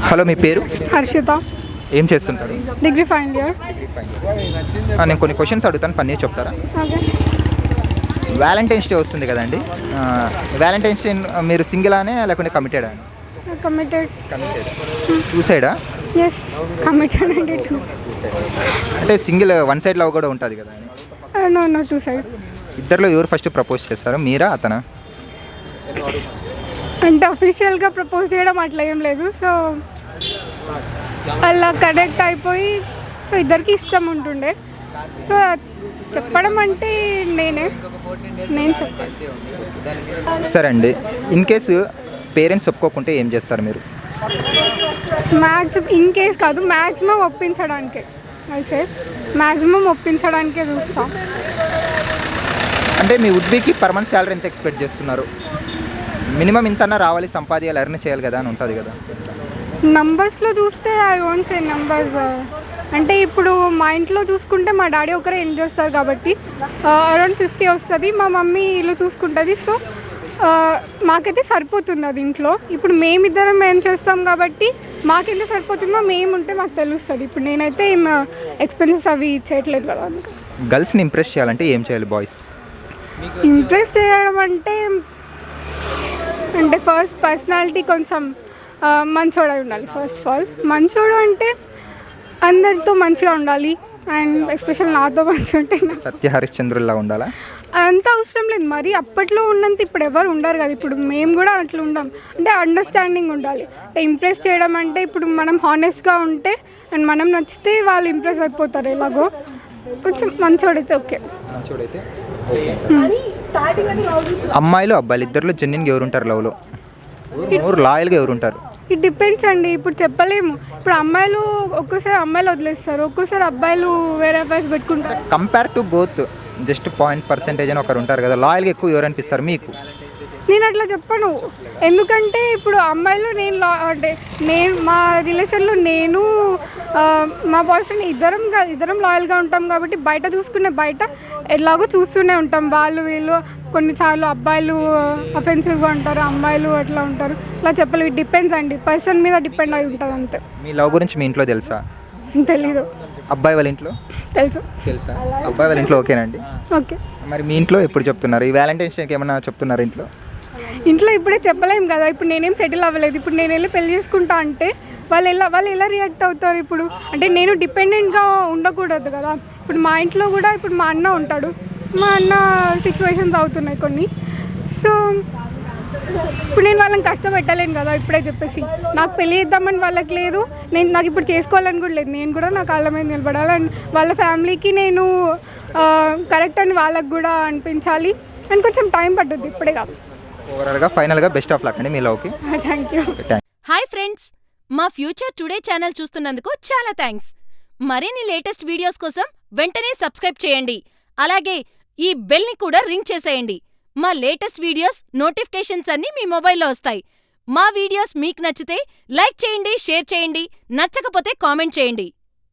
Hello, మీ పేరు? హర్షిత. ఏం చేస్తుంటారు? Degree final year. నేను కొన్ని క్వశ్చన్స్ అడుగుతాను, ఫన్నీ చెప్తారా? ఓకే. వ్యాలంటైన్స్ డే వస్తుంది కదండి. వ్యాలంటైన్స్ డే మీరు సింగిలానే లేకుంటే కమిటెడా? కమిటెడ్. కమిటెడ్. టూ సైడా? ఎస్, కమిటెడ్ అంటే టూ. అంటే సింగిల్ వన్ సైడ్ లవ్ కూడా ఉంటుంది కదా? No two side. ఇద్దరిలో ఎవరు ఫస్ట్ ప్రపోజ్ చేస్తారు, మీరా అతనా? అంటే అఫీషియల్గా ప్రపోజ్ చేయడం అట్లా ఏం లేదు. సో అలా కనెక్ట్ అయిపోయి సో ఇద్దరికి ఇష్టం ఉంటుండే. సో చెప్పడం అంటే నేను చెప్పాను. సరే అండి, ఇన్ కేసు పేరెంట్స్ ఒప్పుకోకుంటే ఏం చేస్తారు మీరు? ఇన్ కేస్ కాదు, మ్యాక్సిమం ఒప్పించడానికే అయితే మ్యాక్సిమం ఒప్పించడానికే చూస్తాం. అంటే మీ వుడ్బీకి పర్ మంత్ శాలరీ ఎంత ఎక్స్పెక్ట్ చేస్తున్నారు? మినిమం ఇంతన్నా రావాలి, సంపాదించాలి, ఎర్న్ చేయాలి కదా అని ఉంటుంది కదా? నంబర్స్లో చూస్తే ఐ వాంట్ సే నంబర్స్. అంటే ఇప్పుడు మా ఇంట్లో చూసుకుంటే మా డాడీ ఒకరే ఎర్న్ చేస్తారు కాబట్టి అరౌండ్ 50 వస్తుంది. మా మమ్మీ ఇల్లు చూసుకుంటుంది. సో మాకైతే సరిపోతుంది అది ఇంట్లో. ఇప్పుడు మేమిద్దరం ఏం చేస్తాం కాబట్టి మాకెంత సరిపోతుందో మేము ఉంటే మాకు తెలుస్తుంది. ఇప్పుడు నేనైతే ఏం ఎక్స్పెన్సెస్ అవి చేయట్లేదు కదా. గర్ల్స్ని ఇంప్రెస్ చేయాలంటే ఏం చేయాలి బాయ్స్? ఇంప్రెస్ చేయడం అంటే ఫస్ట్ పర్సనాలిటీ కొంచెం మంచోడు ఉండాలి. ఫస్ట్ ఆఫ్ ఆల్ మంచోడు అంటే అందరితో మంచిగా ఉండాలి. అండ్ ఎస్పెషల్ నాతో మంచిగా ఉంటే సత్య హరిశ్చంద్రుల్లా ఉండాలా? అంత అవసరం లేదు. మరి అప్పట్లో ఉన్నంత ఇప్పుడు ఎవరు ఉండరు కదా. ఇప్పుడు మేము కూడా అట్లా ఉండం. అంటే అండర్స్టాండింగ్ ఉండాలి. అంటే ఇంప్రెస్ చేయడం అంటే ఇప్పుడు మనం హానెస్ట్గా ఉంటే అండ్ మనం నచ్చితే వాళ్ళు ఇంప్రెస్ అయిపోతారు. ఎలాగో కొంచెం మంచోడైతే ఓకే. మంచోడైతే అమ్మాయిలు అబ్బాయిలు ఇద్దరిలో జెన్యున్గా ఎవరు ఉంటారు లవ్లో? ఎవరు లాయల్గా ఎవరు ఉంటారు? ఇట్ డిపెండ్స్ అండి. ఇప్పుడు చెప్పలేము. ఇప్పుడు అమ్మాయిలు ఒక్కోసారి అమ్మాయిలు వదిలేస్తారు, ఒక్కోసారి అబ్బాయిలు వేరే అబ్బాయిస్ పెట్టుకుంటారు. కంపేర్ టు బోత్ జస్ట్ % అని ఒకరు ఉంటారు కదా, లాయల్గా ఎక్కువ ఎవరు అనిపిస్తారు మీకు? నేను అట్లా చెప్పను. ఎందుకంటే ఇప్పుడు అమ్మాయిలు నేను మా రిలేషన్లో నేను మా బాయ్ ఫ్రెండ్ ఇద్దరం లాయల్గా ఉంటాం కాబట్టి బయట చూసుకునే బయట ఎలాగో చూస్తూనే ఉంటాం. వాళ్ళు వీళ్ళు కొన్నిసార్లు అబ్బాయిలు అఫెన్సివ్గా ఉంటారు, అమ్మాయిలు అట్లా ఉంటారు. అలా చెప్పలేదు. ఇట్ డిపెండ్స్ అండి, పర్సన్ మీద డిపెండ్ అయి ఉంటుంది అంతే. మీ లవ్ గురించి మీ ఇంట్లో తెలుసా? తెలీదు. అబ్బాయి వాళ్ళ ఇంట్లో తెలుసా? అబ్బాయి వాళ్ళ ఇంట్లో ఓకేనండి. ఓకే. మరి మీ ఇంట్లో ఎప్పుడు చెప్తున్నారు? ఈ వ్యాలంటైన్స్ డేకి ఏమన్నా చెప్తున్నారు ఇంట్లో ఇప్పుడే చెప్పలేము కదా. ఇప్పుడు నేనేం సెటిల్ అవ్వలేదు. ఇప్పుడు నేను వెళ్ళి పెళ్లి చేసుకుంటా అంటే వాళ్ళు ఎలా రియాక్ట్ అవుతారు? ఇప్పుడు అంటే నేను డిపెండెంట్గా ఉండకూడదు కదా. ఇప్పుడు మా ఇంట్లో కూడా ఇప్పుడు మా అన్న ఉంటాడు. మా అన్న సిచ్యువేషన్స్ అవుతున్నాయి కొన్ని. సో ఇప్పుడు నేను వాళ్ళని కష్టపెట్టలేను కదా. ఇప్పుడే చెప్పేసి నాకు పెళ్ళి చేద్దామని వాళ్ళకి లేదు, నాకు ఇప్పుడు చేసుకోవాలని కూడా లేదు. నేను కూడా నా కాళ్ళ మీద నిలబడాలి అండ్ వాళ్ళ ఫ్యామిలీకి నేను కరెక్ట్ అని వాళ్ళకి కూడా అనిపించాలి. అండ్ కొంచెం టైం పడుతుంది, ఇప్పుడే కాదు. ఓవరాల్గా ఫైనల్గా బెస్ట్ ఆఫ్ లక్ అండి మీ లవ్కి. Thank you. హాయ్ ఫ్రెండ్స్, మా ఫ్యూచర్ టుడే ఛానల్ చూస్తున్నందుకు చాలా థ్యాంక్స్. మరిన్ని లేటెస్ట్ వీడియోస్ కోసం వెంటనే సబ్స్క్రైబ్ చేయండి. అలాగే ఈ బెల్ని కూడా రింగ్ చేసేయండి. మా లేటెస్ట్ వీడియోస్ నోటిఫికేషన్స్ అన్నీ మీ మొబైల్లో వస్తాయి. మా వీడియోస్ మీకు నచ్చితే లైక్ చేయండి, షేర్ చేయండి, నచ్చకపోతే కామెంట్ చేయండి.